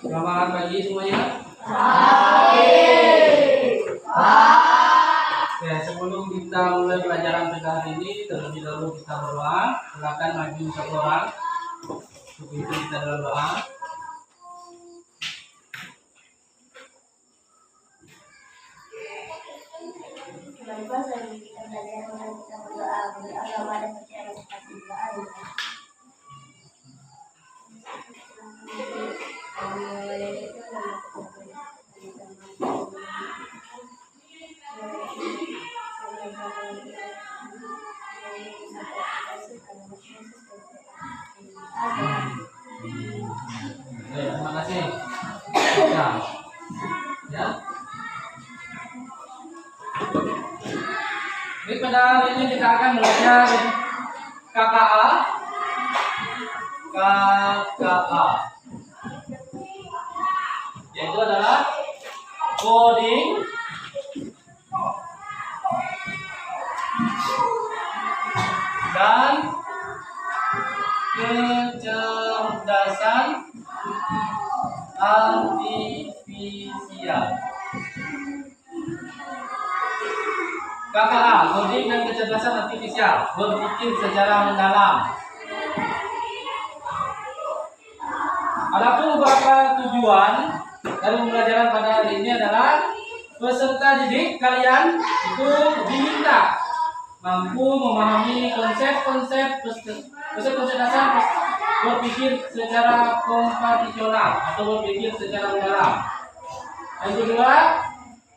Selamat pagi semuanya. Oke, sebelum kita mulai pelajaran pada hari ini, terlebih dahulu kita berdoa. Silakan maju satu orang. Sebelum itu kita berdoa. Kenapa sering kita belajar dan kita berdoa beragama dan percaya seperti doa. Terima kasih. Ya. Baik, pada hari ini kita akan belajar KKA. Yaitu adalah coding dan kecerdasan artifisial. KKA, coding dan kecerdasan artifisial, berpikir secara mendalam. Adapun beberapa tujuan dari pembelajaran pada hari ini adalah peserta didik kalian itu diminta mampu memahami konsep-konsep dasar berpikir secara kompetisional atau berpikir secara mendalam. Yang kedua,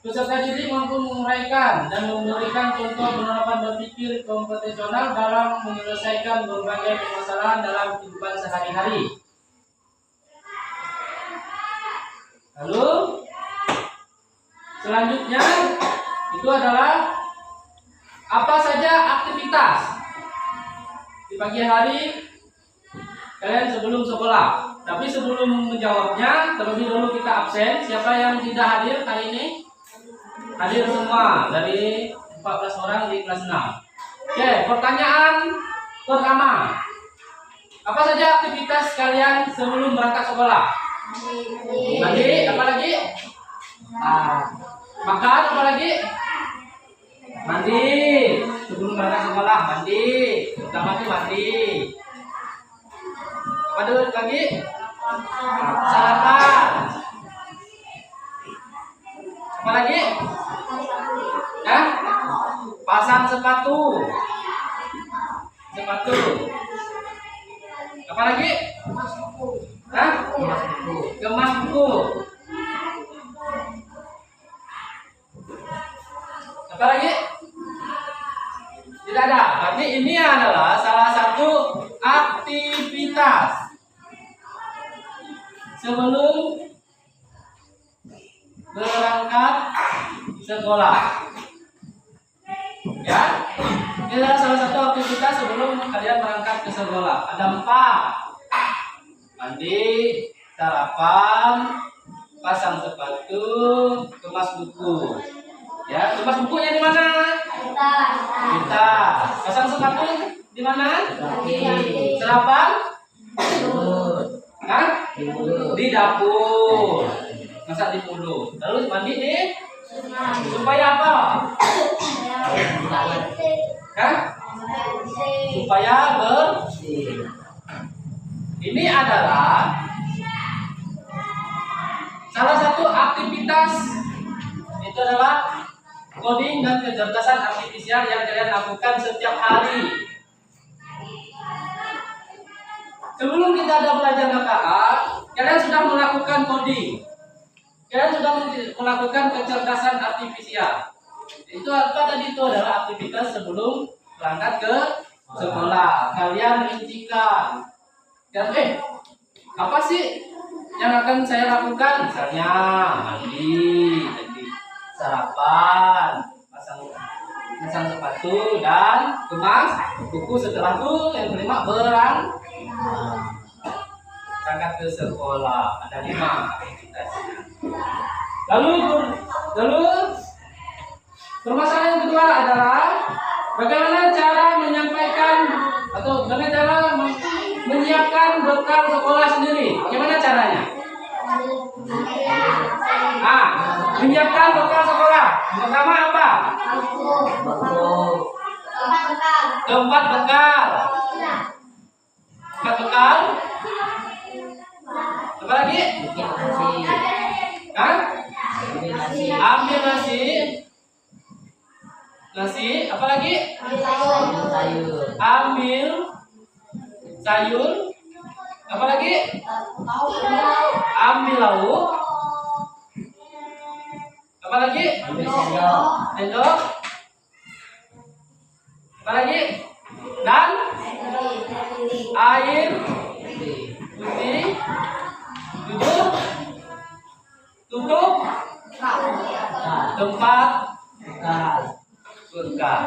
peserta didik mampu menguraikan dan memberikan contoh penerapan berpikir kompetisional dalam menyelesaikan berbagai permasalahan dalam kehidupan sehari-hari. Lalu selanjutnya itu adalah apa saja aktivitas di pagi hari kalian sebelum sekolah. Tapi sebelum menjawabnya, terlebih dahulu kita absen. Siapa yang tidak hadir kali ini? Hadir semua dari 14 orang di kelas 6. Oke, pertanyaan pertama. Apa saja aktivitas kalian sebelum berangkat sekolah? Mandi, apa lagi? Makan, apa lagi? Mandi. Sebelum berangkat sekolah, mandi. Pertama itu mandi. Apa dulu lagi? Sarapan. Apa lagi? Pasang sepatu. Apa lagi? Kemas buku. Apa lagi? Tidak ada. Berarti ini adalah salah satu aktivitas sebelum berangkat sekolah. Ya, ini adalah salah satu aktivitas sebelum kalian berangkat ke sekolah. Ada 4. Mandi, sarapan, pasang sepatu, kemas buku. Ya, kemas bukunya di mana? Kita. Pasang sepatu di mana? Sarapan? Di dapur. Masak di mulut. Lalu mandi di? Supaya apa? Supaya bersih. Ini adalah salah satu aktivitas, itu adalah coding dan kecerdasan artifisial yang kalian lakukan setiap hari. Sebelum kita ada belajar KKA, kalian sudah melakukan coding, kalian sudah melakukan kecerdasan artifisial. Itu apa tadi? Itu adalah aktivitas sebelum berangkat ke sekolah. Kalian rincikan. Dan apa sih yang akan saya lakukan? Misalnya mandi, sarapan, pasang sepatu dan kemas buku. Setelah itu yang kelima berangkat ke sekolah. Ada 5 aktivitasnya. Lalu permasalahan yang kedua adalah Bagaimana cara menyampaikan atau bagaimana cara menyiapkan bekal sekolah sendiri? Bagaimana caranya? Menyiapkan bekal sekolah. Pertama apa? Tempat bekal. Tempat bekal. Apa lagi? Ambil nasi. Nasi. Apa lagi? Ambil sayur. Apa lagi? Ambil lauk. Apa lagi? Sendok. Apa lagi? Dan air putih. Tutup tempat bekal.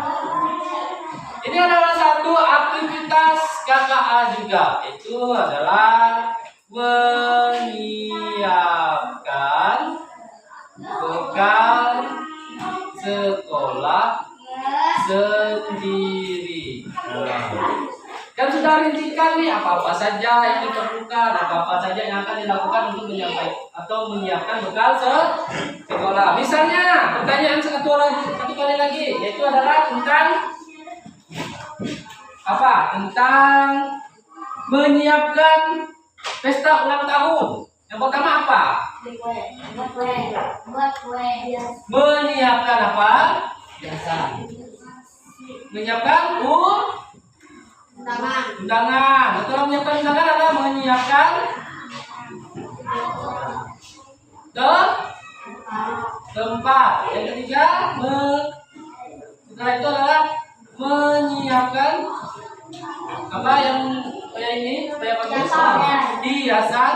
Ini adalah satu aktivitas KKA juga. Itu adalah menyiapkan bekal sekolah sendiri. Kan sudah rincikan nih apa-apa saja yang diperlukan, apa-apa saja yang akan dilakukan untuk menyampaikan atau menyiapkan bekal sekolah. Misalnya pertanyaan satu kali lagi, yaitu adalah tentang apa? Tentang menyiapkan pesta ulang tahun. Yang pertama apa? Menyiapkan apa? Menyiapkan undangan. Setelah menyiapkan undangan adalah menyiapkan tempat. Yang ketiga, setelah itu adalah menyiapkan apa yang kayak ini, kayak bagus, hiasan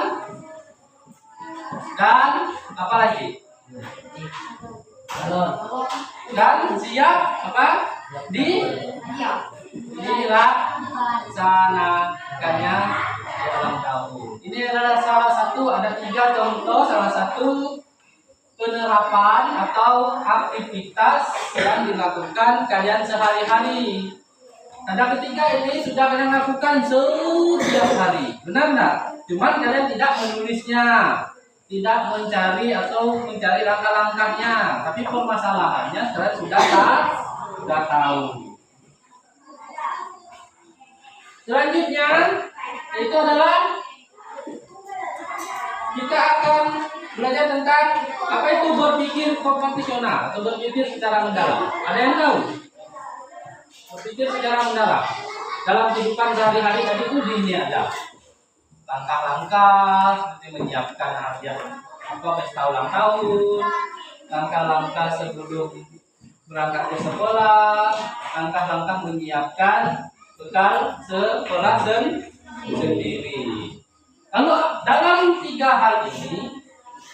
dan apa lagi? Dan siap apa? Dilaksanakannya ulang tahun. Ini adalah salah satu, ada 3 contoh, salah satu penerapan atau aktivitas yang dilakukan kalian sehari-hari. Tanda ketiga ini sudah kalian lakukan setiap hari, benar nggak? Cuman kalian tidak menulisnya, tidak mencari atau mencari langkah-langkahnya, tapi permasalahannya kalian sudah tahu. Selanjutnya itu adalah kita akan belajar tentang apa itu berpikir kompetisional atau berpikir secara mendalam. Ada yang tahu? Berpikir secara mendalam dalam kehidupan sehari-hari tadi itu ini ada langkah-langkah seperti menyiapkan hadiah pesta ulang tahun, langkah-langkah sebelum berangkat ke sekolah, langkah-langkah menyiapkan bekal sekolah sendiri. Lalu dalam 3 hal ini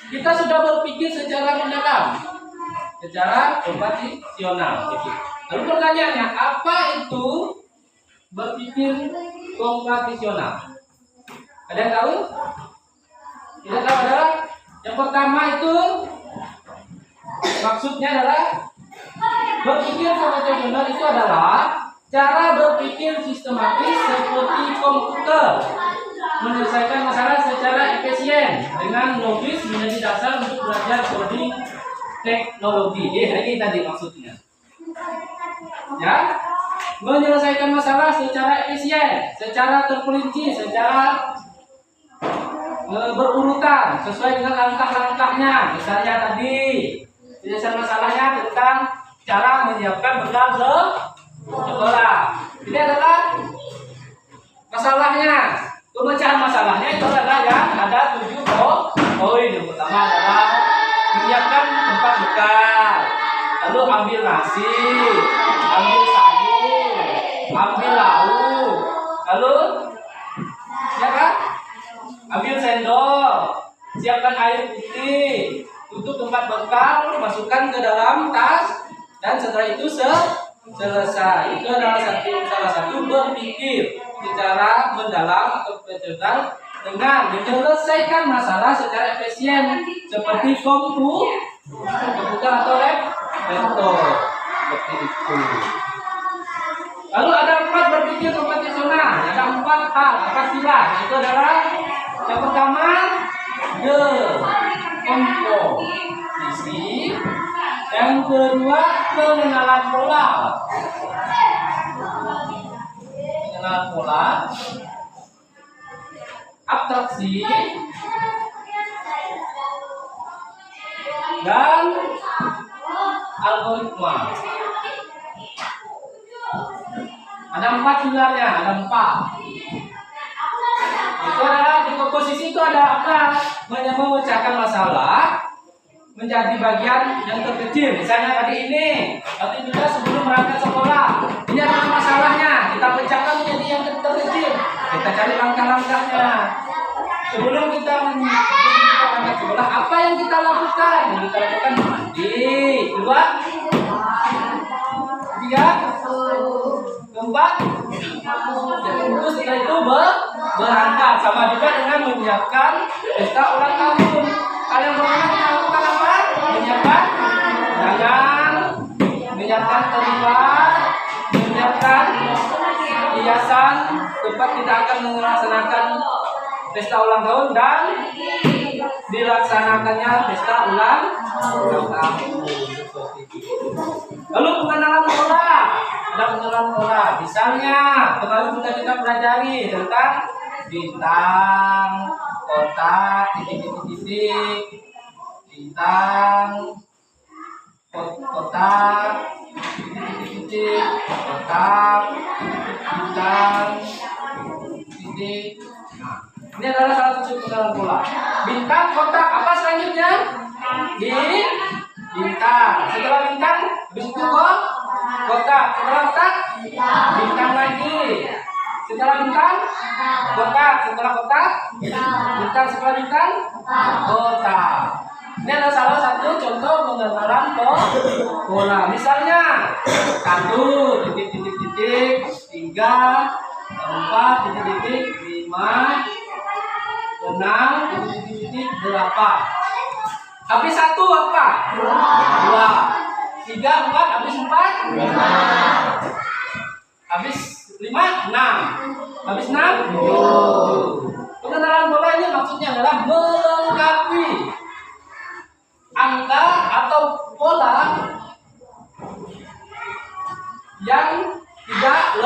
kita sudah berpikir secara mendalam, secara kompetisional. Lalu pertanyaannya, apa itu berpikir kompetisional? Ada yang tahu? Tidak tahu adalah yang pertama itu maksudnya adalah berpikir kompetisional itu adalah cara berpikir sistematis seperti komputer, menyelesaikan masalah secara efisien dengan logis menjadi dasar untuk belajar coding teknologi. Ini tadi maksudnya. Ya, menyelesaikan masalah secara efisien, secara terperinci, secara berurutan sesuai dengan langkah-langkahnya. Misalnya tadi penyelesaian masalahnya tentang cara menyiapkan bekal sekolah. Ini adalah masalahnya. Pemecahan masalahnya itu adalah yang ada 7 poin. Yang pertama adalah menyiapkan tempat bekal, lalu ambil nasi, ambil sayur, ambil lauk, lalu ya kan? Ambil sendok, siapkan air putih, tutup tempat bekal, masukkan ke dalam tas, dan setelah itu selesai. Itu adalah salah satu berpikir secara mendalam atau profesional dengan menyelesaikan masalah secara efisien seperti komputer atau laptop seperti itu. Lalu ada 4 berpikir kompetisional. Ada 4 hal apa sila. Itu adalah yang pertama the komposisi. Yang kedua pengenalan pola. Pengenalan pola. Abstraksi dan algoritma. Ada 4 pilarnya, ada 4. Itu adalah di komposisi itu ada apa? Memecahkan masalah menjadi bagian yang terkecil. Misalnya tadi ini, waktu juga sebelum berangkat sekolah, ini ada masalahnya, kita pecahkan menjadi yang terkecil. Kita cari langkah-langkahnya. Sebelum kita berangkat sekolah, apa yang kita lakukan? Yang kita lakukan mandi, kedua, tiga, keempat, terus setelah itu berangkat. Sama juga dengan menyiapkan pesta ulang tahun. Kalian bagaimana melakukan apa? Menyiapkan dagang, menyiapkan terlibat, menyiapkan hiasan tempat kita akan melaksanakan pesta ulang tahun dan dilaksanakannya pesta ulang tahun. Lalu pengenalan pola. Ada pengenalan pola. Misalnya kemarin sudah kita pelajari tentang bintang, kotak, titik-titik, bintang, kotak, titik-titik, kotak, bintang, titik. Nah, ini adalah salah satu pengenalan pola. Bintang, kotak, apa selanjutnya? Bintang. Setelah bintang, habis itu kotak. Setelah kotak, bintang lagi. Setelah bintang, kotak. Setelah kotak, bintang. Setelah bintang, kotak. Ini adalah salah satu contoh pengenalan pola. Misalnya 1, titik-titik-titik, 3, 4, titik-titik, 5, 6, titik-titik, 8. Habis 1 apa? 2. 3, 4, habis 4, 5. Habis 5, 6. Habis 6, 7. Pengenalan pola ini maksudnya adalah melengkapi angka atau pola yang tidak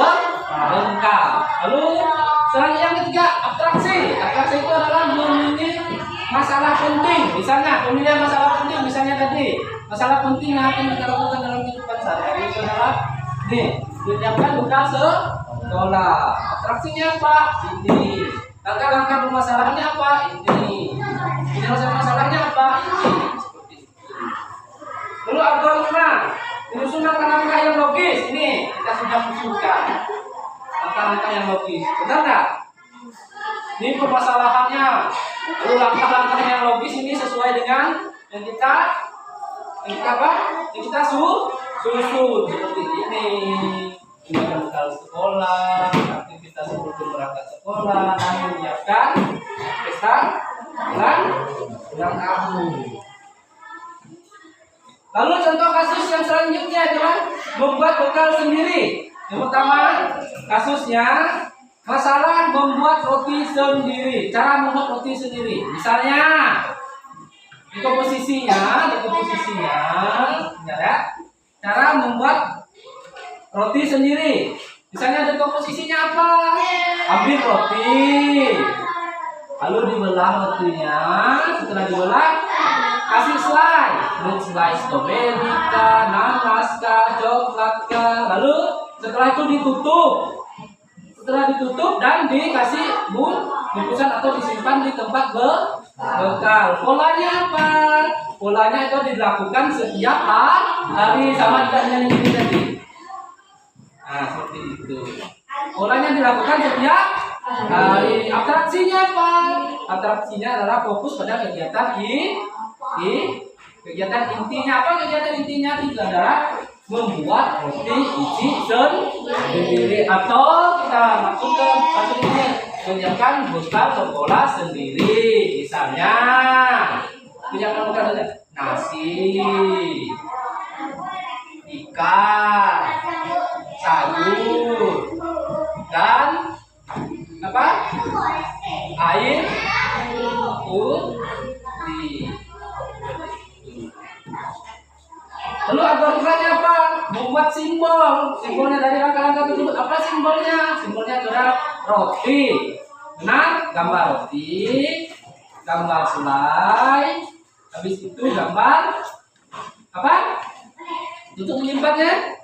lengkap. Lalu selanjutnya yang ketiga, abstraksi. Abstraksi itu adalah memilih masalah penting. Misalnya pemilihan masalah penting, misalnya tadi masalah penting yang akan kita lakukan dalam kehidupan sehari-hari itu adalah menyiapkan bekal sekolah. Abstraksinya apa? Ini. Langkah-langkah permasalahannya apa? Ini. Penyelesaian masalahnya apa? Ini. Seperti itu. Lalu algoritma, menyusun langkah-langkah yang logis. Ini kita sudah usulkan langkah-langkah yang logis. Benar nggak? Ini permasalahannya. Lalu langkah-langkah yang logis ini sesuai dengan yang kita apa? Yang kita susun seperti ini. Menyiapkan bekal sekolah, aktivitas sebelum berangkat sekolah, dan menyiapkan pesta ulang tahun. Lalu contoh kasus yang selanjutnya adalah membuat bekal sendiri. Yang pertama, kasusnya masalah membuat roti sendiri. Cara membuat roti sendiri. Misalnya di komposisinya, ya, cara membuat roti sendiri. Misalnya di komposisinya apa? Ambil roti, lalu dibelah rotinya. Setelah dibelah, kasih slice. Slice strawberry kah, nanas kah, coklat kah. Lalu setelah itu ditutup. Setelah ditutup dan dikasih bungkusan atau disimpan di tempat bekal. Polanya apa? Polanya itu dilakukan setiap hari, sama dengan ini tadi. Nah, seperti itu. Polanya dilakukan setiap hari. Atraksinya apa? Atraksinya adalah fokus pada kegiatan kegiatan intinya. Apa kegiatan intinya? Itu adalah membuat roti isi sendiri, atau kita masukkan kasus ini menyiapkan bekal sekolah sendiri. Misalnya menyiapkan bekal nasi, ikan, sayur, membuat simbol. Simbolnya dari angka-angka tersebut apa simbolnya? Simbolnya adalah roti. Benar? Gambar roti, gambar selai, habis itu gambar apa? Untuk menyimpannya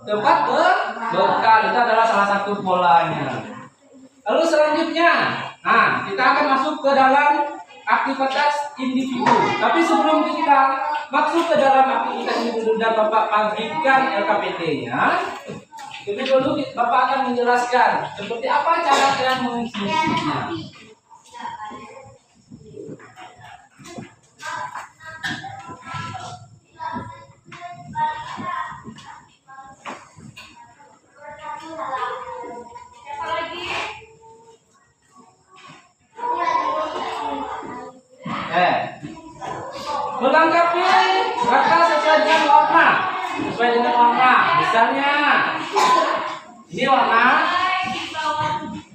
tempat bekal. Itu adalah salah satu polanya. Lalu selanjutnya, nah kita akan masuk ke dalam aktivitas individu. Tapi sebelum kita masuk ke dalam aktivitas individu dan Bapak bagikan LKPD-nya, lebih dulu Bapak akan menjelaskan seperti apa cara kalian mengisinya. Melengkapi kata sesuai dengan warna. Sesuai dengan warna. Misalnya ini warna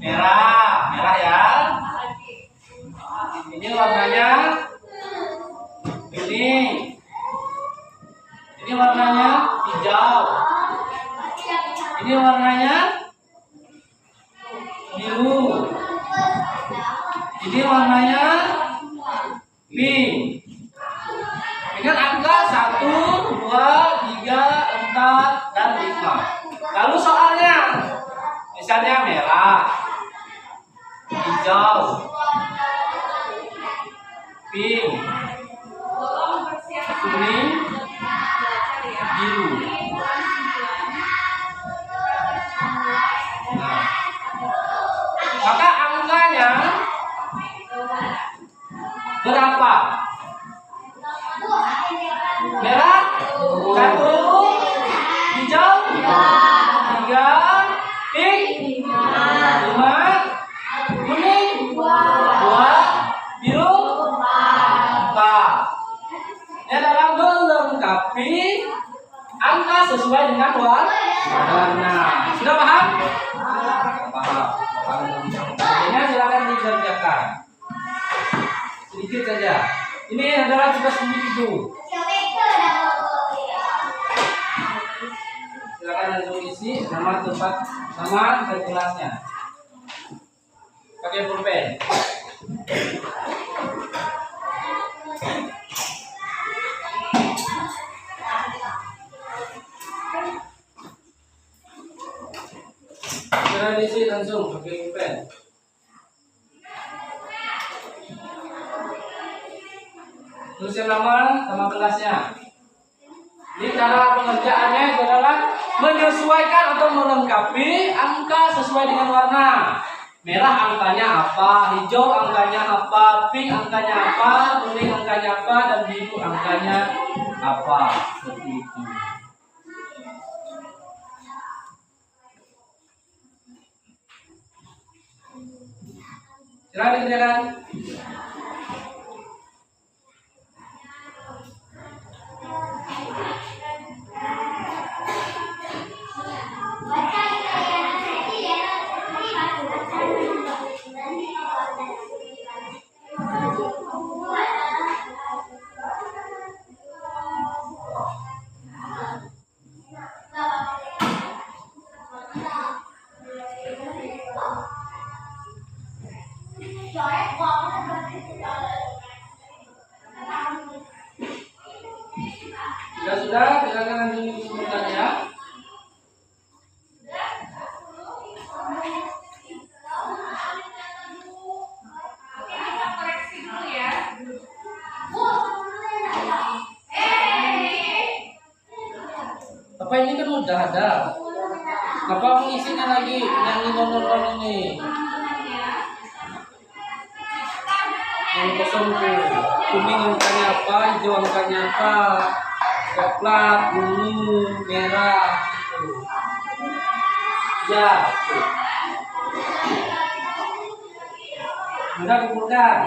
merah, merah ya. Ini warnanya ini. Ini warnanya hijau. Ini warnanya biru. Ini warnanya pink. Dengan angka 1, 2, 3, 4, dan 5. Lalu soalnya, misalnya merah, hijau, pink, kuning, biru. Nah, maka angkanya berapa? Merah 1, hijau 3, pink 5, kuning 2, biru 4. Ini adalah melengkapi angka sesuai dengan warna. Sudah paham? Paham. Ini silakan dikerjakan. Sedikit saja. Ini adalah tugas individu. Silakan langsung isi nama tempat, nama dan kelasnya. Pakai pulpen. Silakan isi langsung pakai pulpen. Tulis nama sama kelasnya. Ini cara pengerjaannya adalah menyesuaikan atau melengkapi angka sesuai dengan warna. Merah angkanya apa, hijau angkanya apa, pink angkanya apa, kuning angkanya apa, dan biru angkanya apa. Seperti itu. Silakan dikerjakan. Sudah, silakan lanjut disebutkan ya. Apa ini kan udah ada. Kenapa mengisinya lagi yang nomor ini? Yang kosong tuh. Kuning angkanya apa, hijau angkanya apa, coklat, ungu, merah. Ya. Sudah kumpulkan.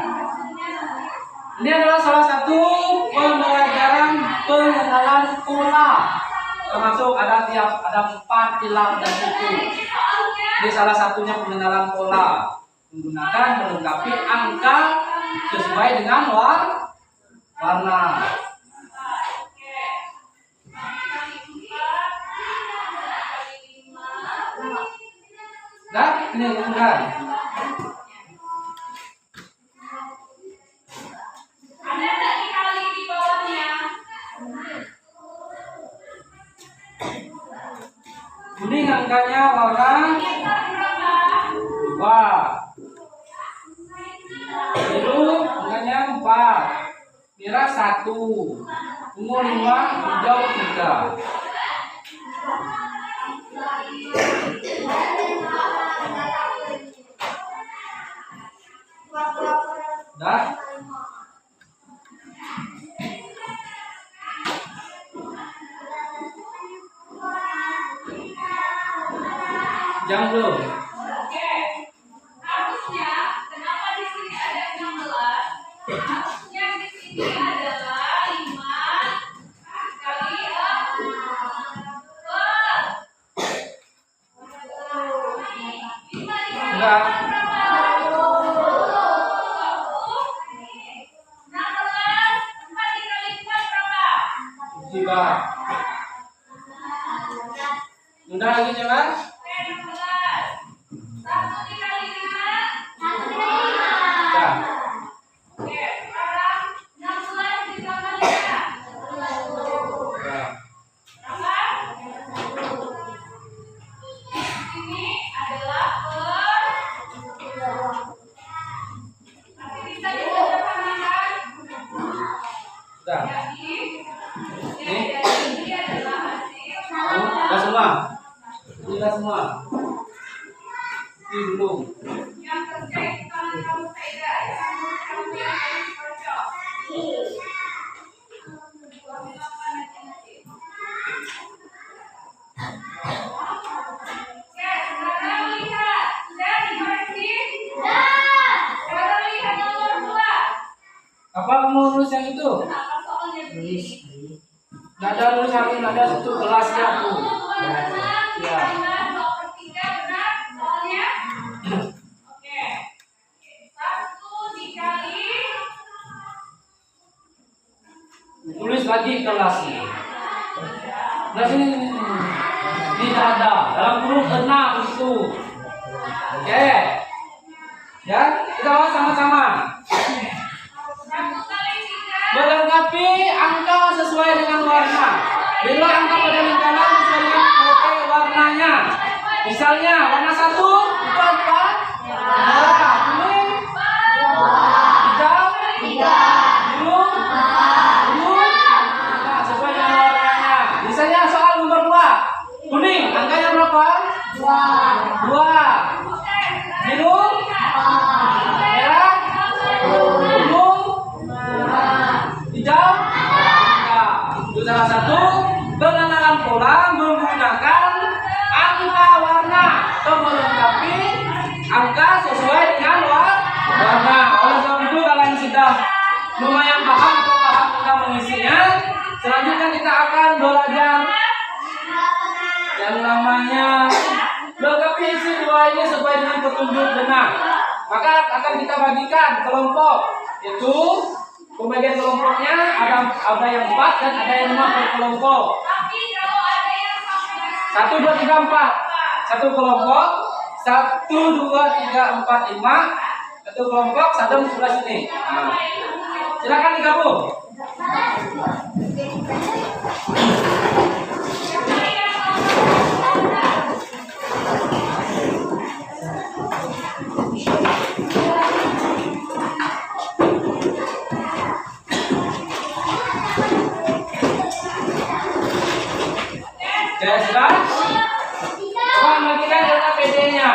Ini adalah salah satu pembelajaran pengenalan pola. Termasuk ada 4 pilar dan buku. Ini salah satunya pengenalan pola. Menggunakan melengkapi angka sesuai dengan warna. Ini bukan. Ada nggak dikali di bawahnya? Kuning angkanya warna 2. Biru angkanya 4. Merah 1. Ungu 5. Hijau 3. Dah. Jangan belum. Oke. Harusnya kenapa di sini ada 16? Harusnya di sini adalah 5 kali 4. Enggak. 4 dikali 4 berapa? Tiga. Udah lagi jalan? Oke, 16. 1 dikali 5. Ya. Oke, sekarang 16 ditambah 5. Ya. Berapa? Ini adalah per. Masih bisa disederhanakan. Udah. Jadi ini adalah hasil. Udah semua. Udah semua. Ini belum. Yang kerja itu kamu beda ya. Kamu yang cocok. Oke, sekarang lihat. Sudah dikoreksi? Sudah. Sekarang lihat nomor 2. Apa kamu nulis yang itu? Kenapa soalnya begini? Nggak ada nulis satu, nggak ada satu kelasnya aku. Ya. Tulis lagi kelasnya. Nah sini. Tidak ada. Dalam huruf 6 itu. Oke. Ya, kita bahas sama-sama. Melengkapi angka sesuai dengan warna. Bila angka pada lingkaran sesuai dengan warnanya. Misalnya warna 1 itu apa? Merah, kuning, hijau, biru, ungu. Nah, sesuai dengan warnanya. Misalnya soal nomor 2. Kuning, angkanya berapa? 2. Biru, merah, ungu, hijau. Nah, itu salah satu pengenalan pola menggunakan angka warna atau melengkapi angka sesuai dengan warna. Oleh sebab itu kalian sudah lumayan paham atau paham tentang mengisinya. Selanjutnya kita akan belajar yang namanya melengkapi isi 2 ini sesuai dengan petunjuk benar. Maka akan kita bagikan kelompok, yaitu pembagian kelompoknya ada yang 4 dan ada yang 5 per kelompok. Tapi kalau ada yang sampai 1, 2, 3, 4. Satu kelompok. 1, 2, 3, 4, 5. Satu kelompok. Satu di sebelah sini. Nah, silakan digabung. Oke, sudah? Coba bagikan LKPD-nya.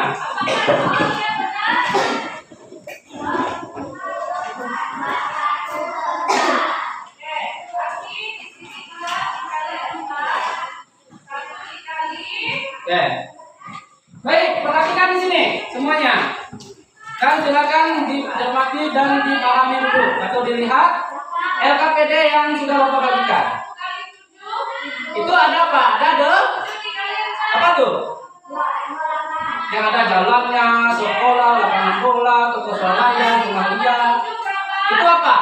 Oke. Baik, perhatikan di sini semuanya. Dan silakan dicermati dan dipahami dulu atau dilihat LKPD yang sudah Bapak bagikan. Itu ada apa? Ada apa tuh? Yang ada jalannya, sekolah, lapangan bola, toko swalayan, rumah liar. Itu apa?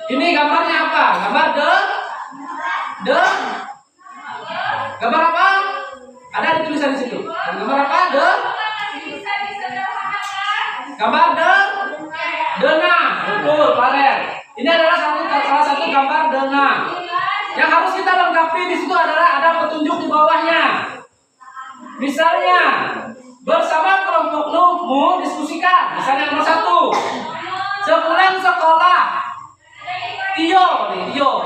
Ini gambarnya apa? Gambar Gambar apa? Ada di tulisan di situ. Gambar apa? Bisa disederhanakan. Gambar denang. Betul, Farel. Ini adalah salah satu gambar denang. Yang harus kita lengkapi di situ adalah ada petunjuk di bawahnya. Misalnya, bersama kelompokmu diskusikan. Misalnya nomor 1. Sepulang sekolah, Tio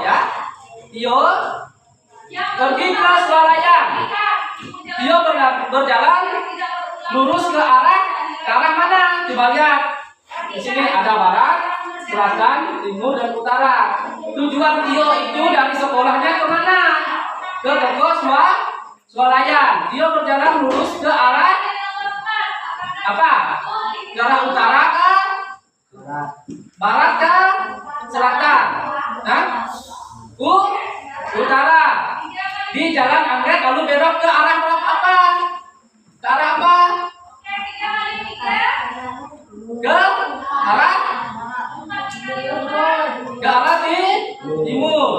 ya. Tio pergi ke swalayan. Tio berjalan lurus ke arah mana? Coba lihat. Di sini ada barat, selatan, timur, dan utara. Tujuan Tio itu dari sekolahnya kemana? Ke toko swalayan. Tio berjalan lurus ke arah apa? Ke arah utara kah? Barat kah? Selatan? Nah, utara. Di jalan anggrek lalu belok ke arah apa? Ke arah apa? Ke arah timur.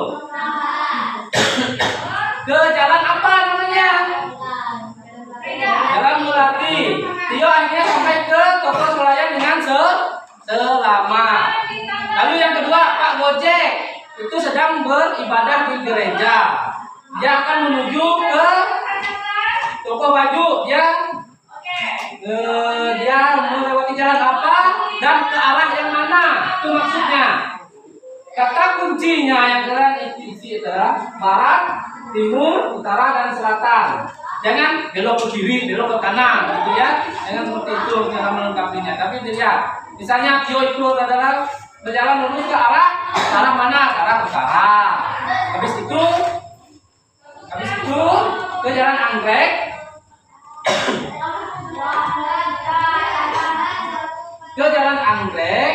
Ke jalan apa namanya? Jalan Melati. Tio akhirnya sampai ke toko swalayan dengan selamat. Lalu yang kedua, Pak Gojek itu sedang beribadah di gereja. Dia akan menuju ke toko baju. Dia melewati jalan apa dan ke arah yang mana? Itu maksudnya. Kata kuncinya yang kalian isi adalah barat, timur, utara, dan selatan. Jangan belok ke kiri, belok ke kanan, gitu ya. Jangan seperti itu cara melengkapinya. Tapi dilihat, misalnya Tio itu adalah berjalan lurus ke arah mana? Ke arah utara. Habis itu ke jalan anggrek. Ke jalan anggrek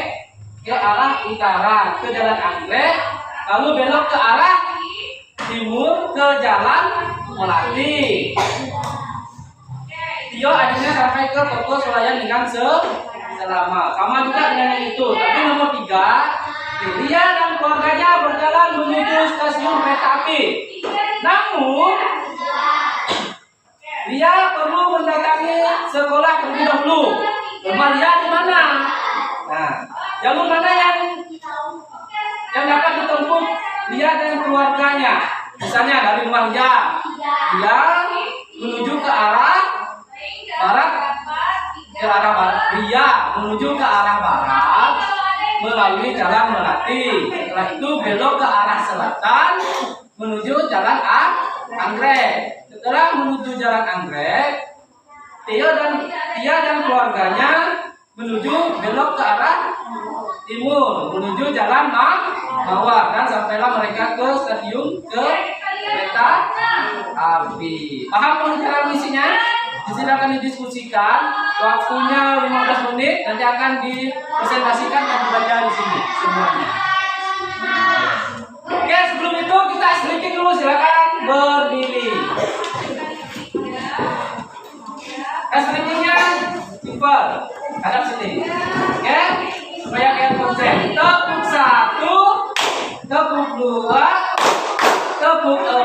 ke arah utara, ke jalan anggrek, lalu belok ke arah timur ke jalan Melati. Tio akhirnya sampai ke toko swalayan dengan selamat. Sama juga dengan yang itu. Tapi nomor 3, Lia dan keluarganya berjalan menuju stasiun kereta api. Namun Lia perlu mendatangi sekolah terlebih dahulu. Rumah Lia di mana? Nah, jalur mana yang dapat ditempuh Lia dan keluarganya? Misalnya dari rumah Lia menuju ke arah barat, Lia menuju ke arah barat melalui jalan Melati. Setelah itu belok ke arah selatan menuju jalan anggrek. Setelah menuju jalan anggrek, Lia dan keluarganya menuju belok ke arah timur menuju jalan Mawar, dan sampailah mereka ke stasiun kereta api. Paham cara misinya? Silakan didiskusikan. Waktunya 15 menit. Nanti akan dipresentasikan dan dibaca di sini semuanya. Oke, sebelum itu kita sedikit dulu. Silakan berdiri. Stretchingnya simpel. Hadap sini. Oke, supaya kalian konsep. Tepuk 1, tepuk 2, tepuk 4,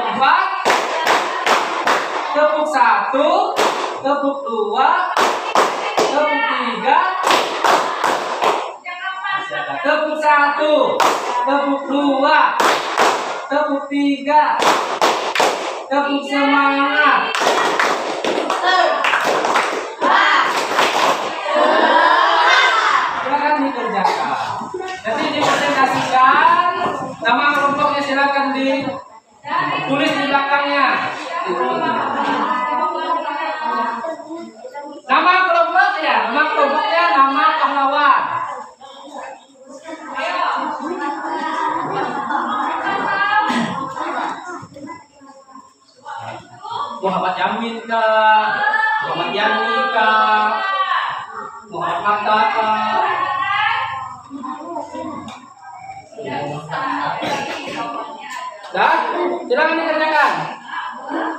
tepuk 1, tepuk 2, tepuk 3, tepuk 1, tepuk 2, tepuk 3, tepuk semangat. Silakan dikerjakan. Nanti dipresentasikan. Nama kelompoknya silakan ditulis di belakangnya. Nama kelompoknya nama pahlawan. Muhammad Yamin kah? Muhammad Yani kah? Muhammad Hatta kah? Dah, silakan dikerjakan.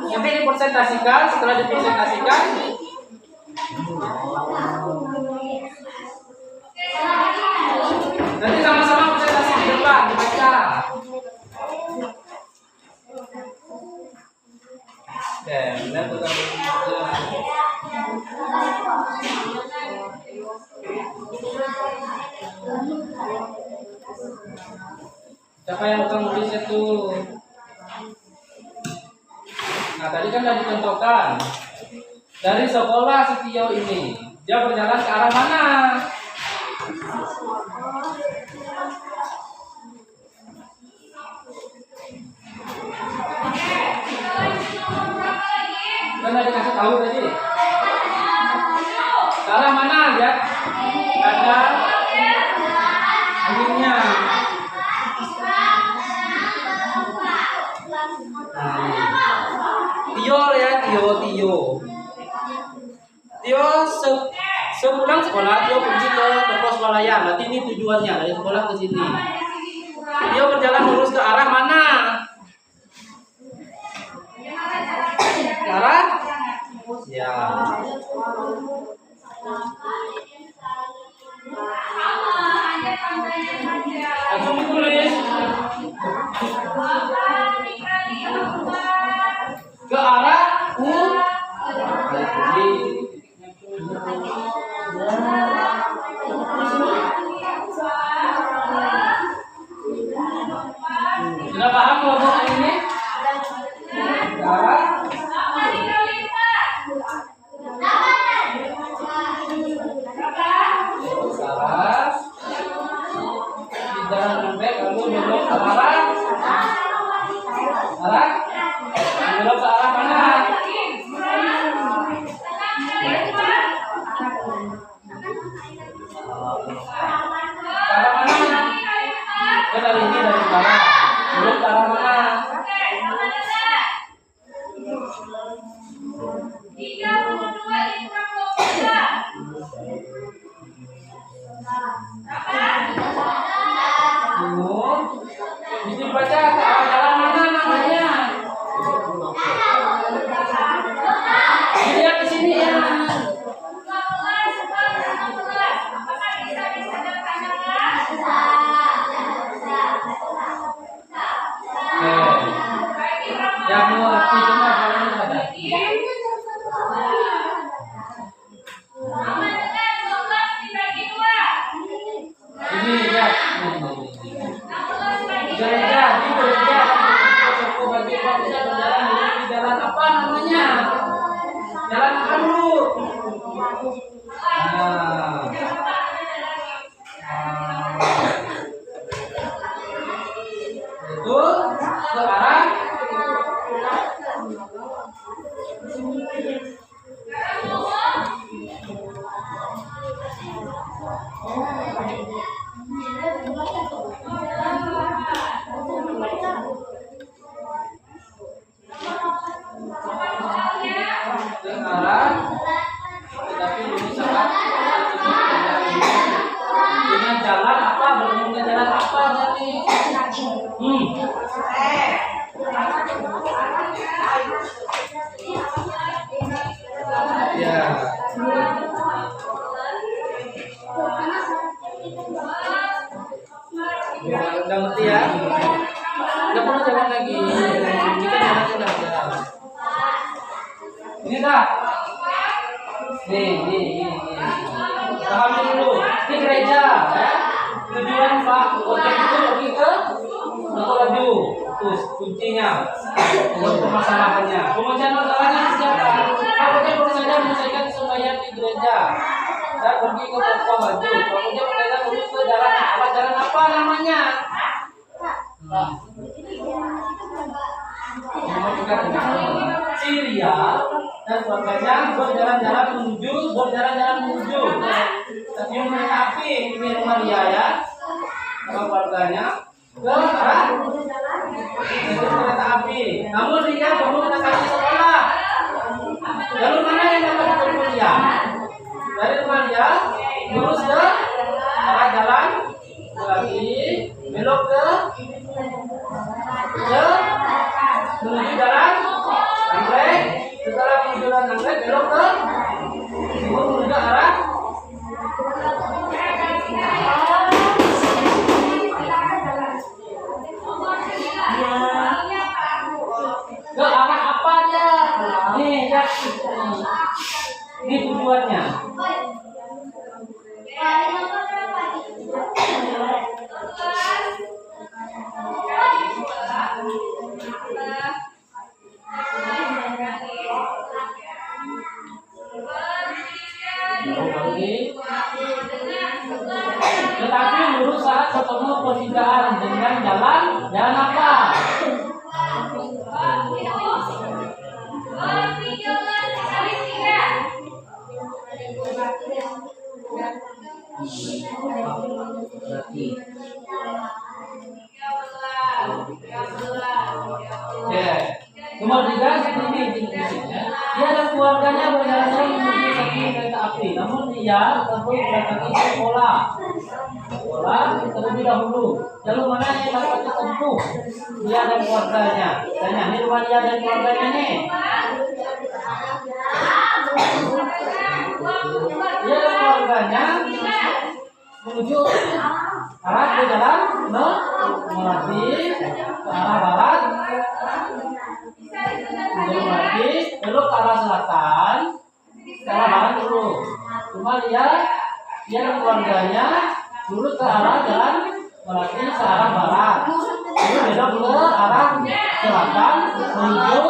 Nanti dipresentasikan. Setelah dipresentasikan, nanti sama-sama presentasi di depan dibaca. benar betul. Siapa yang bukan nulis itu? Nah tadi kan sudah dicontohkan dari sekolah Setio ini dia berjalan ke arah mana? Kan tadi kasih tahu tadi. Ke arah mana ya? Ada anginnya. Tio ya, Tio sepulang sekolah Tio pergi ke toko swalayan. Berarti ini tujuannya dari sekolah ke sini. Tio berjalan lurus ke arah mana? Ke arah? Ya. Langsung ditulis. Ke arah sudah paham kelompok ini? Ke arah jalan lembek lalu belok ke arah belok ke arah mana? Ke arah mana? Ya dari ini dari utara. Belok ke arah mana? 32 mesti baca ke arah jalan mana namanya? Lihat di sini ya. Yang mengerti cuma kalau ini ada. Ini ya. Berjalan di jalan apa namanya? Jalan apa dulu? Itu ke arah tetapi ini sangat dengan jalan apa bertemu dengan jalan apa nanti ya udah ngerti ya nggak perlu jalan lagi ini kan jalan sudah ada ini dah nih pahami dulu ini gereja ya tujuan Pak Ojek itu pergi ke Makolaju terus kuncinya untuk permasalahannya pemecahan masalahnya siapa Pak Ojek pergi saja menyelesaikan sembahyang di gereja saya pergi ke toko baju Pak Ojek berjalan lurus ke jalan apa namanya Syria dan keluarganya berjalan-jalan menuju stasiun kereta api ini rumah dia ya sama keluarganya ke arah stasiun kereta api namun dia baru mendatangi sekolah lalu mana yang dapat kuliah dari rumah dia lurus ke arah jalan lagi belok ke menuju jalan anggrek setelah menuju jalan anggrek belok ke menuju arah ke arah apa aja Nomor 3 ini dia dan keluarganya berjalan-jalan menuju stasiun kereta api. Namun dia perlu mendatangi sekolah terlebih dahulu. Jalur mana yang dapat ditempuh? Dia dan keluarganya. Tanya, ini rumah dia dan keluarganya nih. Dia dan keluarganya menuju arah ke jalan Melati ke arah barat, Melati belok ke arah selatan, ke arah barat dulu. Cuma dia dan keluarganya lurus ke arah jalan Melati ke arah barat, lalu belok ke arah selatan menuju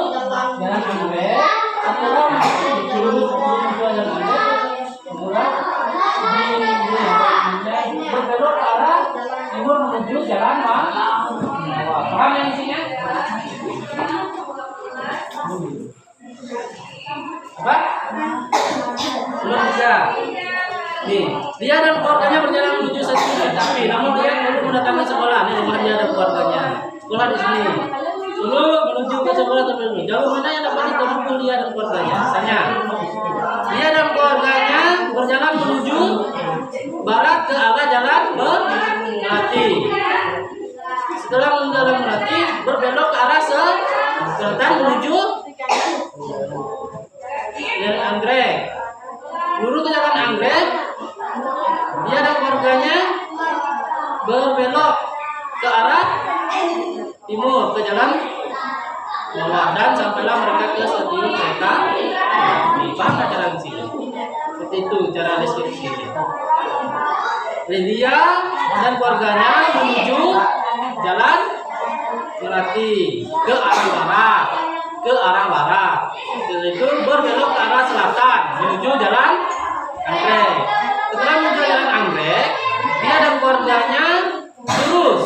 jalan Anggrek. Setelah lurus ke jalan Anggrek, berbelok ke arah timur menuju jalan Mawar. Paham yang isinya? Apa? Belum bisa. Nih, dia dan keluarganya berjalan menuju stasiun kereta api. Namun dia perlu mendatangi sekolah. Ini rumah dia dan keluarganya. Sekolah di sini. Dulu menuju ke sekolah terlebih. Jalur mana yang dapat ditempuh dia dan keluarganya? Tanya. Dia dan keluarganya berjalan menuju barat ke arah jalan Melati. Setelah menjalan Melati, berbelok ke arah selatan menuju jalan Anggrek. Lurus ke jalan Anggrek, dia dan keluarganya berbelok ke arah timur ke jalan Mawar dan sampailah mereka ke stasiun kereta api. Paham nggak cara sini? Seperti itu cara deskripsi. Dia dan keluarganya menuju jalan Melati ke arah barat. Setelah itu berbelok ke arah selatan menuju jalan Anggrek. Setelah menuju jalan Anggrek, dia dan keluarganya lurus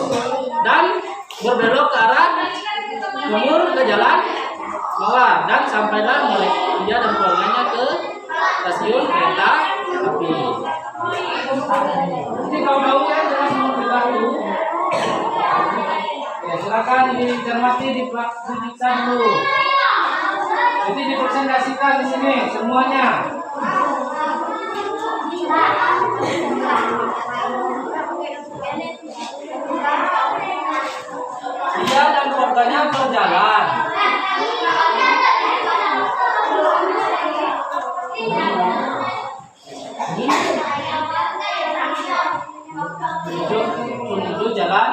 dan berbelok ke arah timur ke jalan Mawar dan sampailah dia dan keluarganya ke stasiun kereta api. Jadi kalau tahu ya jelas memberitahu. Ya silakan dicermati, diperiksa dulu. Jadi dipresentasikan di sini semuanya. Dia dan keluarganya berjalan. Menuju jalan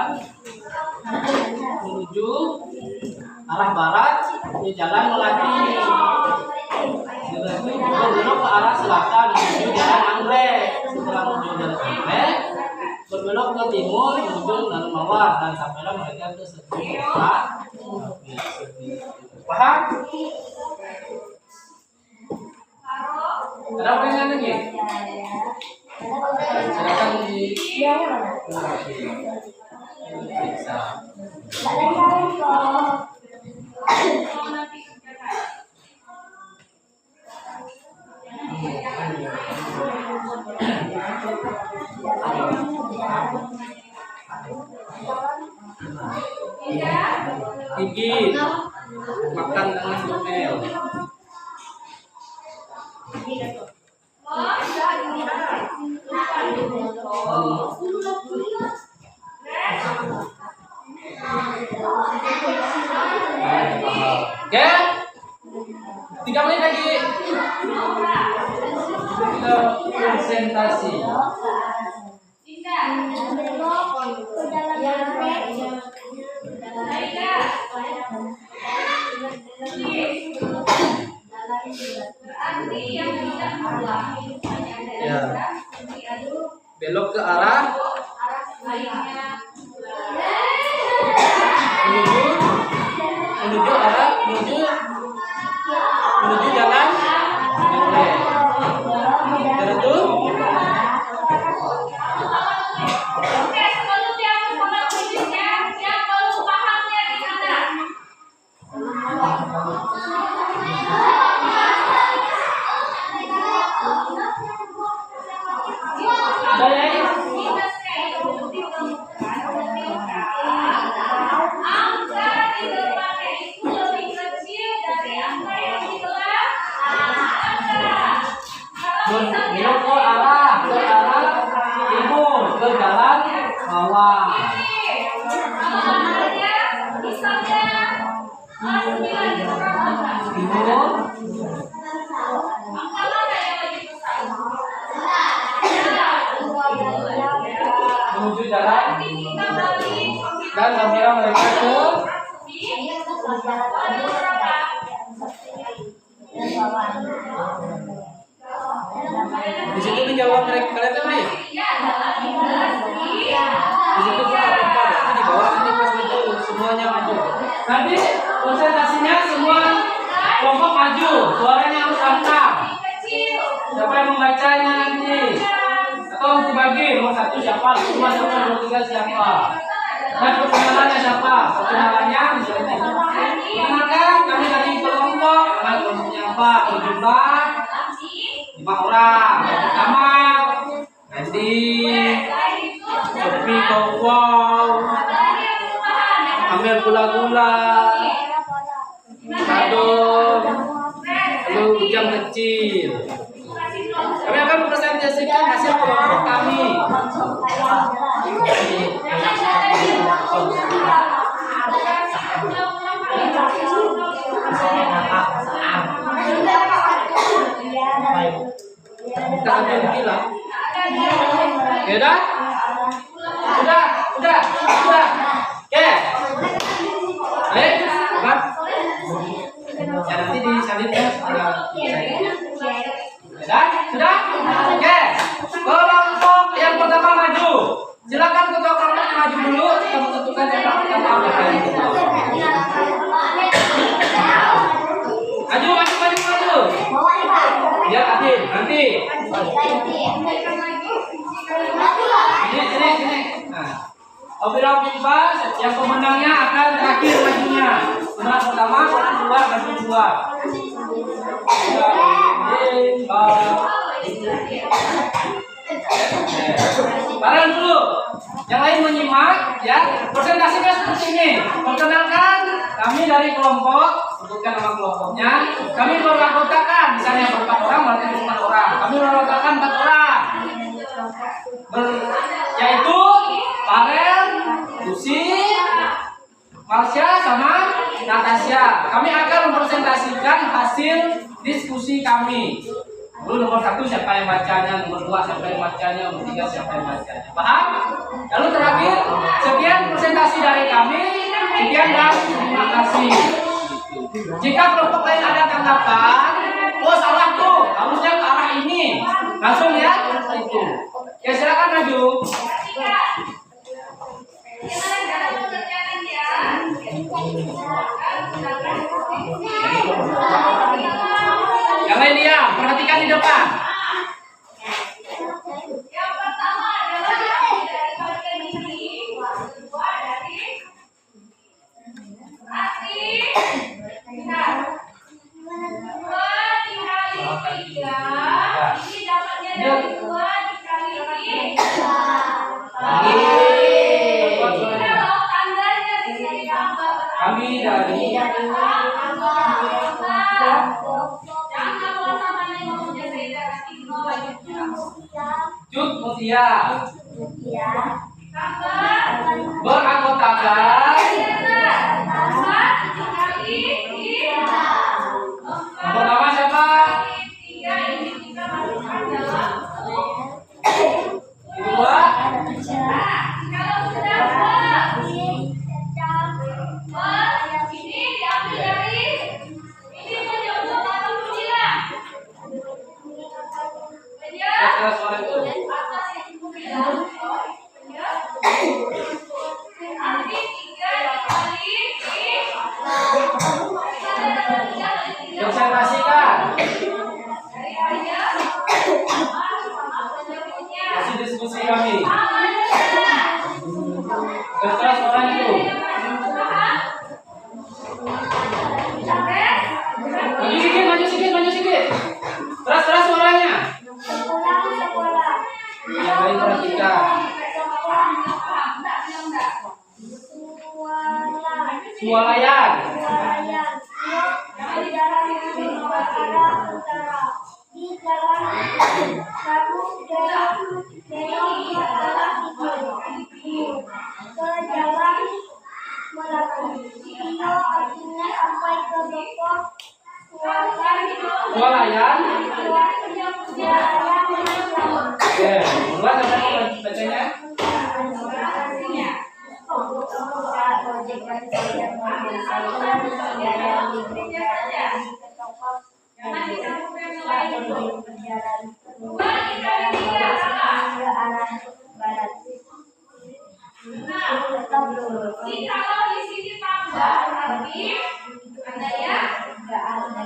menuju arah barat di jalan Melati. Berbelok ke arah selatan menuju jalan Anggrek. Setelah menuju jalan Anggrek, berbelok ke timur menuju jalan Mawar dan sampailah mereka ke stasiun kereta api. Paham? Ada pertanyaan lagi? Silakan diperiksa. Gigi makan dengan jomel. Oke, 3 menit lagi kita presentasi. Ya, belok ke arah menuju jalan Anggrek. Itu Oke, sebelum dia mengolah tulisnya, yang belum pahamnya di sana. Angka di depannya itu Di situ dijawab mereka kalian tadi. Di situ buka tempat, nanti di bawah nanti pas itu semuanya maju. Nanti konsentrasinya semua kelompok maju, suaranya harus lantang. Siapa yang membacanya nanti? Atau dibagi nomor 1 siapa, nomor 2 siapa, nomor 3 siapa? Dan perkenalannya siapa? Perkenalannya misalnya. Perkenalkan kami dari kelompok, nama kelompoknya apa? Berjumlah 5 orang. Yang pertama Randy, Sophie Wow, Amel gula-gula, Kado, lalu Ujang kecil. Kami akan mempresentasikan hasil kelompok kami. Kita berhenti lah. Ya udah? Udah. Oke. Baik, Bang. Ya nanti disalibnya sudah? Oke. Kelompok yang pertama maju. Silakan ketua kelompoknya maju dulu. Kita menentukan yang pertama apa. Maju. Ya, nanti. Sini. Nah, Obral Pipa yang pemenangnya akan terakhir majunya. Pemenang pertama, pemenang kedua, dan kedua. Barang dulu. Yang lain menyimak ya. Presentasinya seperti ini. Perkenalkan kami dari kelompok, sebutkan nama kelompoknya. Kami beranggotakan, misalnya 4 orang berarti 4 orang. Kami beranggotakan 4 orang. Yaitu Farel, Lucy, Marsha sama Natasha. Kami akan mempresentasikan hasil diskusi kami. Dulu nomor 1 siapa yang bacanya, nomor 2 siapa yang bacanya, nomor 3 siapa yang bacanya. Paham? Lalu terakhir, sekian presentasi dari kami. Sekian dan terima kasih. Jika kelompok lain ada tanggapan, oh salah tuh, harusnya ke arah ini. Langsung ya, itu. Ya silakan maju. Yang lain diam, perhatikan di depan. Yang pertama adalah dari bagian ini, kedua dari Asih. Nah, 2 dikali 3, ini dapatnya dari 2 dikali 3. Ini loh tandanya di sini tambah. Kami dari Cut Mutia beranggotakan pertama siapa? Kedua ini diambil dari ini menjauh kata suara itu. Konsentrasikan. Masih diskusi kami. Kata suara itu. Maju sedikit. Keras suaranya. Yang lain perhatikan. Sualayan. Sualayan. Oke, mulai sampai bacanya. belajar mobil saya di gereja ke toko dan saat berjalan ke arah barat. Tetap lurus. Kalau di sini tambah lagi, ada ya? Gak ada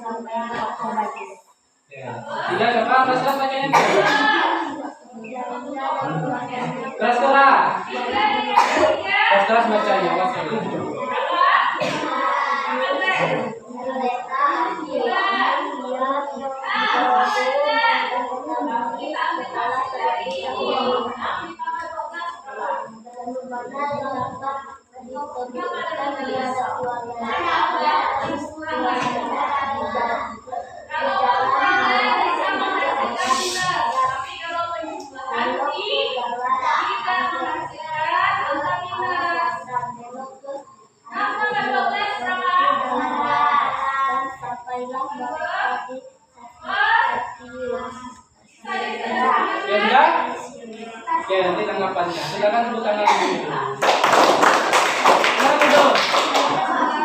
sampai toko baju. Ya. Tiga coba kelas bacanya. Kelas. Kelas bacanya. Ya sudah? Oke, nanti tanggapannya. Silakan tepuk tangan dulu. Mana dulu?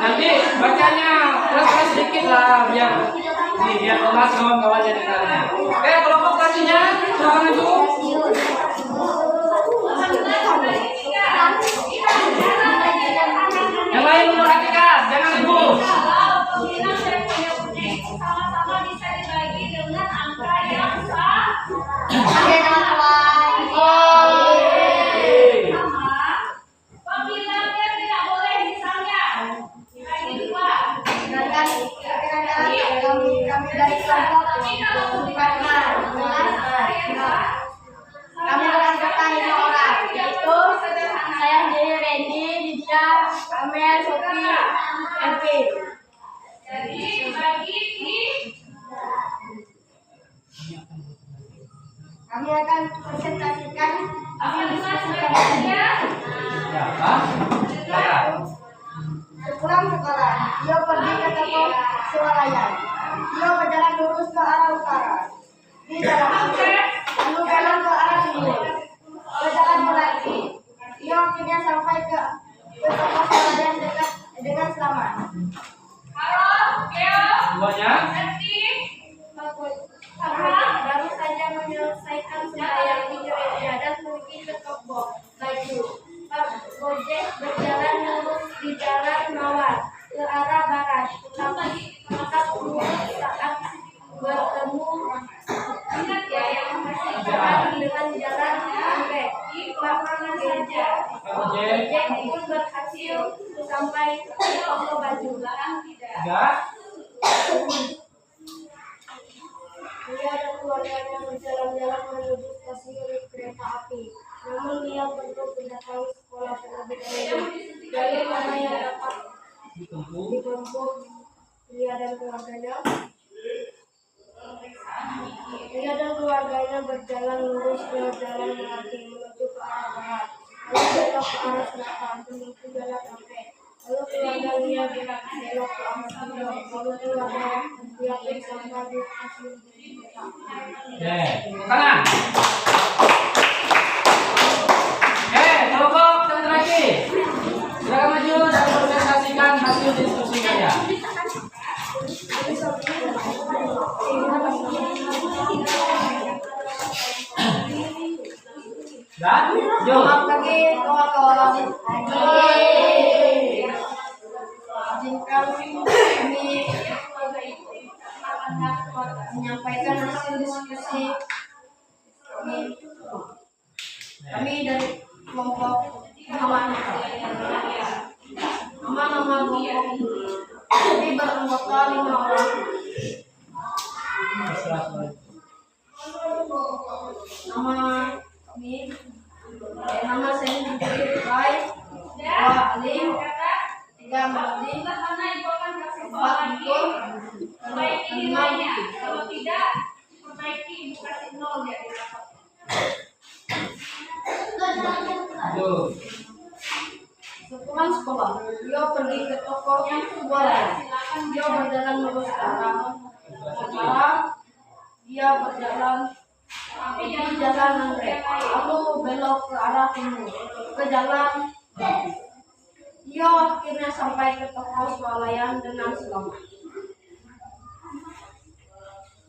Nanti bacanya keras-keras sedikit lah biar kelas kawan-kawannya dengarnya. Oke, kelompok tadinya silakan maju. Yang lain memperhatikan, jangan ibu. Sama-sama bisa dibagi dengan angka yang sama. Pembilangnya tidak boleh misalnya dibagi dua. Kami dari kelompok kami beranggotakan 5 orang, yaitu saya sendiri, Randy, Lydia, Amel, Sophie, Elvin. Jadi dibagi di Kami akan presentasikan hasil diskusi kami. Ya, Pak. Silakan. Sepulang sekolah, dia pergi ke toko swalayan. Dia berjalan lurus ke arah utara. Di jalan lalu belok ke arah timur. Berjalan lagi. Dia akhirnya sampai ke toko swalayan dengan selamat. Halo, Geo, Semuanya. Nanti, Baru saja menyelesaikan sembahyang di gereja dan pergi ke toko baju. Pak Gojek berjalan lurus di jalan Mawar ke arah barat. Tetap lurus saat bertemu ingat ya yang masih berjalan dengan jalan sampai Pak saja. Gojek pun berhasil sampai ke toko baju. Belakang tidak. Tiga. Dia dan keluarganya berjalan-jalan menuju stasiun kereta api. Namun dia perlu mendatangi sekolah terlebih dahulu. Dari mana yang dapat ditempuh dia dan keluarganya? Dia dan keluarganya berjalan lurus ke jalan melati menuju ke arah barat. Lalu belok ke arah selatan menuju jalan sampai. Lalu keluarga dia belok ke arah timur. Lalu keluarga dia sampai di stasiun kereta. Oke, kanan. Oke, kelompok yang terakhir. Silakan maju dan presentasikan hasil diskusi kalian. Dan, Selamat pagi kawan-kawan. Izinkan kami menyampaikan hasil diskusi kami dari kelompok Muhammad. Nama-nama kelompok kami beranggota 5 orang. Nama kami, nama saya sendiri baik, 2 Alim, 3 Melati, 4 Mikul, Perbaiki nilainya. Kalau tidak, perbaiki ibu kasih 0 ya. Sepulang sekolah, dia pergi ke toko swalayan. Dia berjalan lurus ke arah utara. Dia berjalan di jalan anggrek. Lalu belok ke arah timur ke jalan. Ia akhirnya sampai ke toko swalayan dengan selamat.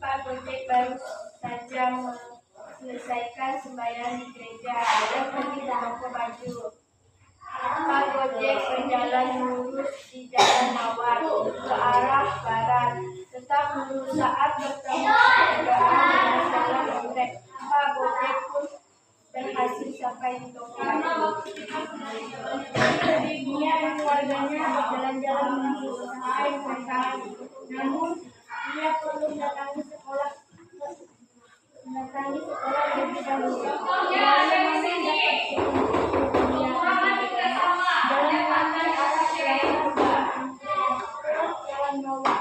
Pak Gojek baru saja selesaikan sembahyang di gereja. Dia pergi ke toko baju. Pak Gojek berjalan lurus di jalan Mawar ke arah barat. Tetap lurus saat bertemu dengan jalan anggrek. Pak Gojek pun berhasil sampai di toko baju. Dia dan keluarganya berjalan-jalan menuju usaha yang mereka. Namun dia perlu mendatangi sekolah lebih dahulu. Jalan Mawar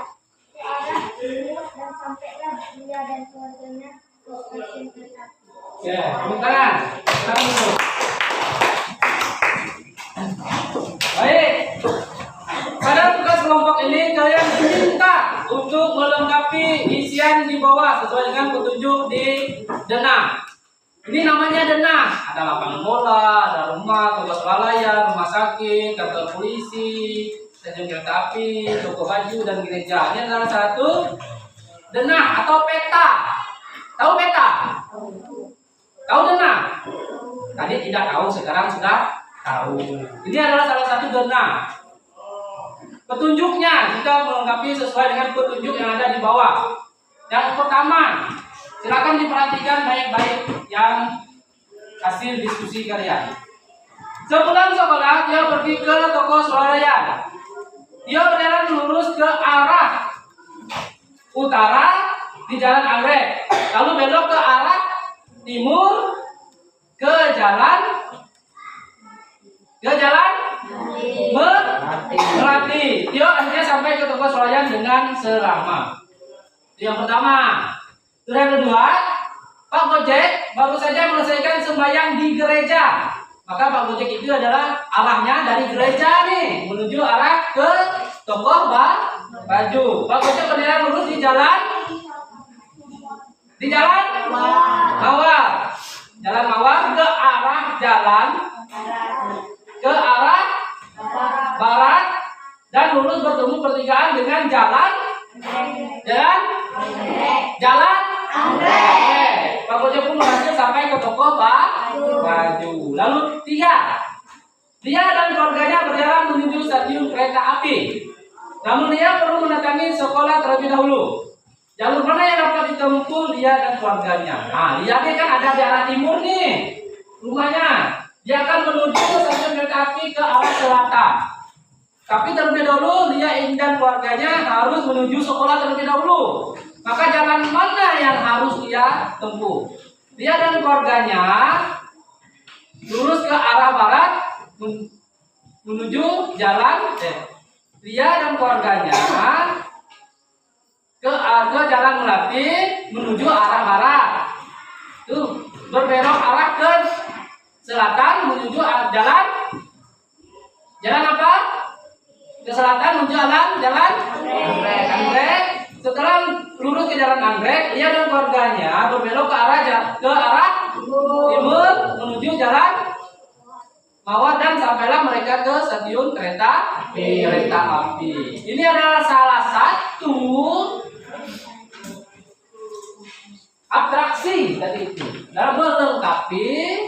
ke arah timur dan sampailah dia dan keluarganya ke stasiun kereta. Ya, tepuk tangan. Tangan dulu. Baik. Pada tugas kelompok ini kalian diminta untuk melengkapi isian di bawah sesuai dengan petunjuk di denah. Ini namanya denah. Ada lapangan bola, ada rumah, toko swalayan, rumah sakit, kantor polisi, stasiun kereta api, toko baju dan gereja. Ini adalah satu denah atau peta. Tahu peta? Tahu denah? Tadi tidak tahu, sekarang sudah tahu. Ini adalah salah satu denah. Petunjuknya kita melengkapi sesuai dengan petunjuk yang ada di bawah. Yang pertama, silakan diperhatikan baik-baik yang hasil diskusi kalian. Sepulang sekolah, dia pergi ke toko swalayan. Dia berjalan lurus ke arah utara di jalan anggrek, lalu belok ke arah timur ke jalan Melati. Dia akhirnya sampai ke toko swalayan dengan selamat. Itu yang pertama. Terus yang kedua, Pak Gojek baru saja menyelesaikan sembahyang di gereja. Maka Pak Gojek itu adalah arahnya dari gereja nih menuju arah ke toko baju. Pak Gojek berjalan lurus di jalan Mawar. Jalan Mawar ke arah barat dan lurus bertemu pertigaan dengan jalan anggrek. Pak Gojek pun berhasil sampai ke toko baju. Lalu dia dan keluarganya berjalan menuju stasiun kereta api. Namun dia perlu mendatangi sekolah terlebih dahulu. Jalur mana yang dapat ditempuh dia dan keluarganya? Nah, lihatnya kan ada di arah timur nih rumahnya. Dia akan menuju ke stasiun kereta api ke arah selatan. Tapi terlebih dahulu dia dan keluarganya harus menuju sekolah terlebih dahulu. Maka jalan mana yang harus dia tempuh? Dia dan keluarganya lurus ke arah barat menuju jalan. Dia dan keluarganya ke jalan Melati menuju arah barat. Tuh, berbelok arah ke selatan menuju jalan apa? Ke selatan menuju jalan anggrek. Setelah lurus ke jalan anggrek, dia dan keluarganya berbelok ke arah timur menuju jalan Mawar dan sampailah mereka ke stasiun kereta api. Ini adalah salah satu atraksi tadi itu dalam melengkapi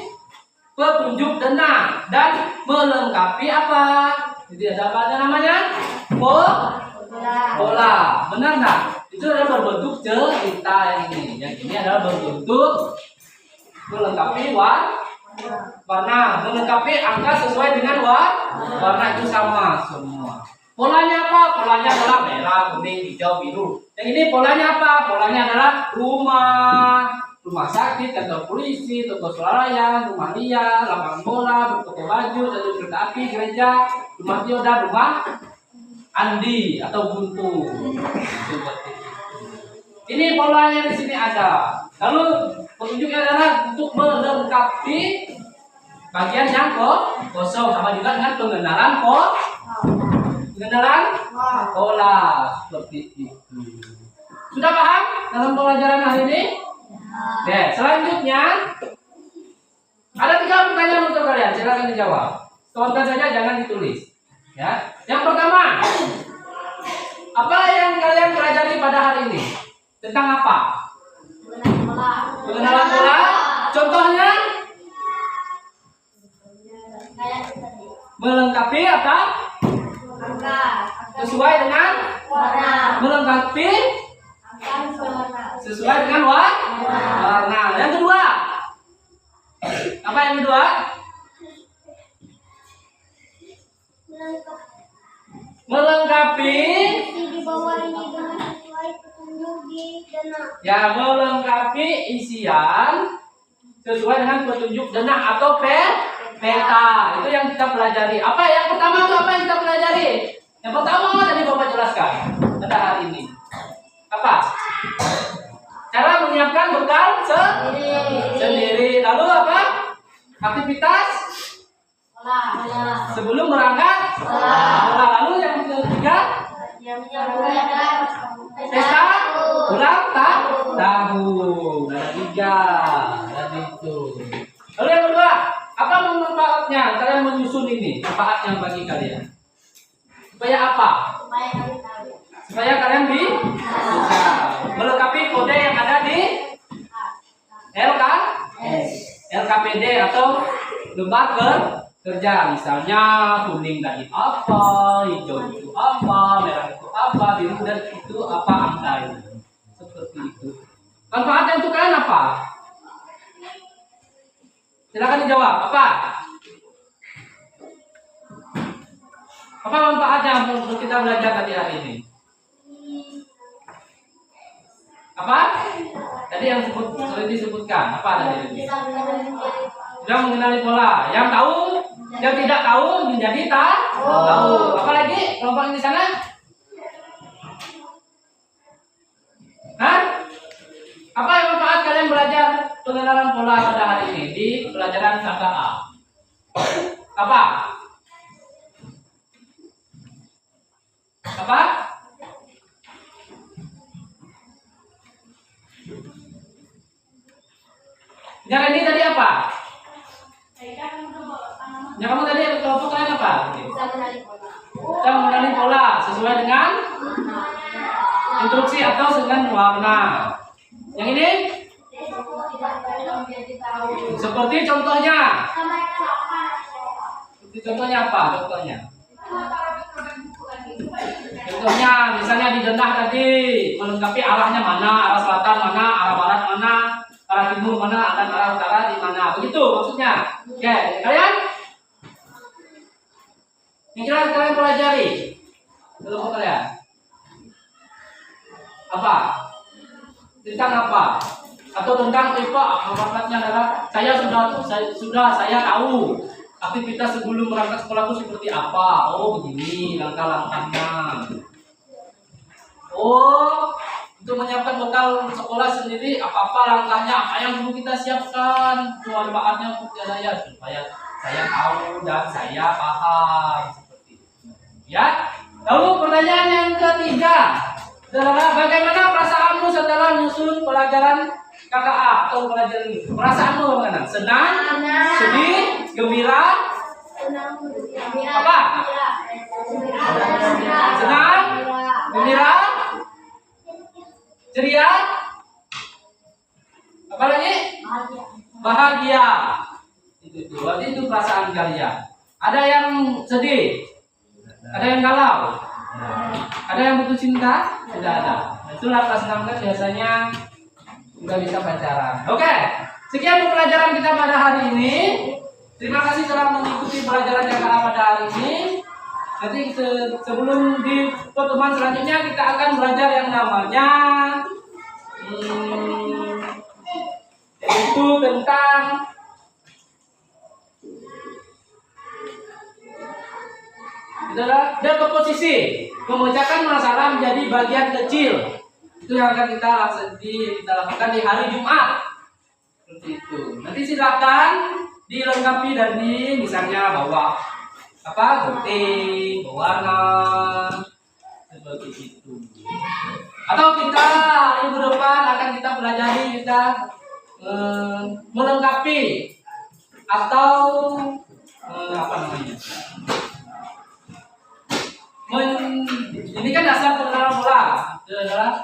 petunjuk denah dan melengkapi apa? Jadi ada apa namanya? Bola. Benar nggak? Itu adalah berbentuk cerita ini. Yang ini adalah berbentuk melengkapi warna, melengkapi angka sesuai dengan warna itu sama semua. Polanya apa? Polanya adalah merah, kuning, hijau, biru. Yang ini polanya apa? Polanya adalah rumah sakit, kantor polisi, toko swalayan, rumah liar, lapangan bola, toko baju, stasiun kereta api, gereja, rumah Tio dan rumah Andi atau Buntu. Ini polanya di sini ada. Lalu petunjuknya adalah untuk melengkapi bagian yang kosong, sama juga dengan pengenalan pola seperti itu. Sudah paham dalam pelajaran hari ini? Oke, selanjutnya ada 3 pertanyaan untuk kalian. Silakan dijawab. Tonton saja, jangan ditulis. Ya. Yang pertama, apa yang kalian pelajari pada hari ini? Tentang apa? Pengenalan pola. Contohnya? Melengkapi apa? Sesuai dengan melengkapi sesuai dengan warna. Yang kedua, apa yang kedua? Melengkapi ya, melengkapi isian sesuai dengan petunjuk denah atau peta. Itu yang kita pelajari. Apa yang pertama itu apa yang kita pelajari? Yang pertama tadi Bapak jelaskan pada hari ini. Apa? Cara menyiapkan bekal sendiri. Lalu apa? Aktivitas sebelum berangkat. Lalu yang ketiga, pesta ulang tahun. Ada 3. Dan itu. Lalu yang kedua, apa manfaatnya kalian menyusun ini? Manfaatnya bagi kalian? Supaya apa? Supaya kalian bisa melengkapi kode yang ada di LKPD atau lembar kerja. Misalnya kuning tadi apa, hijau itu apa, merah itu apa, biru dan itu apa angka itu. Seperti itu. Manfaatnya untuk kalian apa? Silakan dijawab. Apa? Apa manfaatnya untuk kita belajar tadi hari ini? Apa? Tadi yang sudah disebutkan. Apa tadi? Sudah mengenali pola. Yang tahu, yang tidak tahu menjadi tahu. Apalagi kelompok di sana? Hah? Apa yang manfaat kalian belajar pengenalan pola pada hari ini di pelajaran KKA? Apa? Apa? Yang ini tadi apa? Yang kamu tadi kelompok kalian apa? Kita mengenali pola sesuai dengan instruksi atau dengan warna. Yang ini? Seperti contohnya. Contohnya apa? Contohnya misalnya di denah tadi melengkapi arahnya mana, arah selatan mana, arah barat mana, arah timur mana, dan arah utara di mana. Begitu maksudnya. Oke, kalian? Yang jelas kalian pelajari. Kelompok kalian. Apa? Tentang apa? Atau tentang manfaatnya adalah saya tahu aktivitas sebelum berangkat sekolah itu seperti apa. Oh begini langkah-langkahnya. Oh, untuk menyiapkan bekal sekolah sendiri apa langkahnya, apa yang perlu kita siapkan, manfaatnya untuk saya supaya saya tahu dan saya paham seperti itu. Ya. Lalu pertanyaan yang ketiga adalah bagaimana perasaanmu setelah menyusun pelajaran KKA atau pelajaran ini? Perasaanmu bagaimana? Senang, sedih, gembira, apa? Senang, gembira, ceria, apa lagi? Bahagia. Itu berarti itu perasaan kalian. Ada yang sedih, ada yang galau, ada yang butuh cinta, tidak ada. Itulah kelas 6 kan biasanya udah bisa pacaran. Oke, sekian pelajaran kita pada hari ini. Terima kasih telah mengikuti pelajaran KKA pada hari ini. Nanti sebelum di pertemuan selanjutnya kita akan belajar yang namanya yaitu tentang adalah dekomposisi, memecahkan masalah menjadi bagian kecil. Itu yang akan kita lakukan di hari Jumat. Seperti itu. Nanti silakan dilengkapi dari misalnya bawa gunting, warna seperti itu. Atau kita minggu depan akan kita pelajari melengkapi atau apa namanya? Ini kan dasar pengenalan bola, itu adalah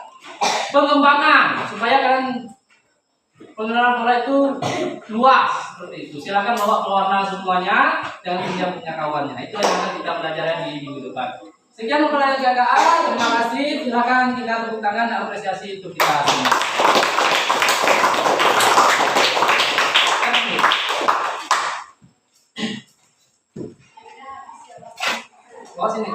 pengembangan supaya kalian pengenalan bola itu luas seperti itu. Silakan bawa pewarna semuanya, jangan pinjam punya kawannya. Itu yang akan kita pelajari di minggu depan. Sekian pelajaran KKA, terima kasih. Silakan kita tepuk tangan dan apresiasi untuk kita semua. Bawa sini.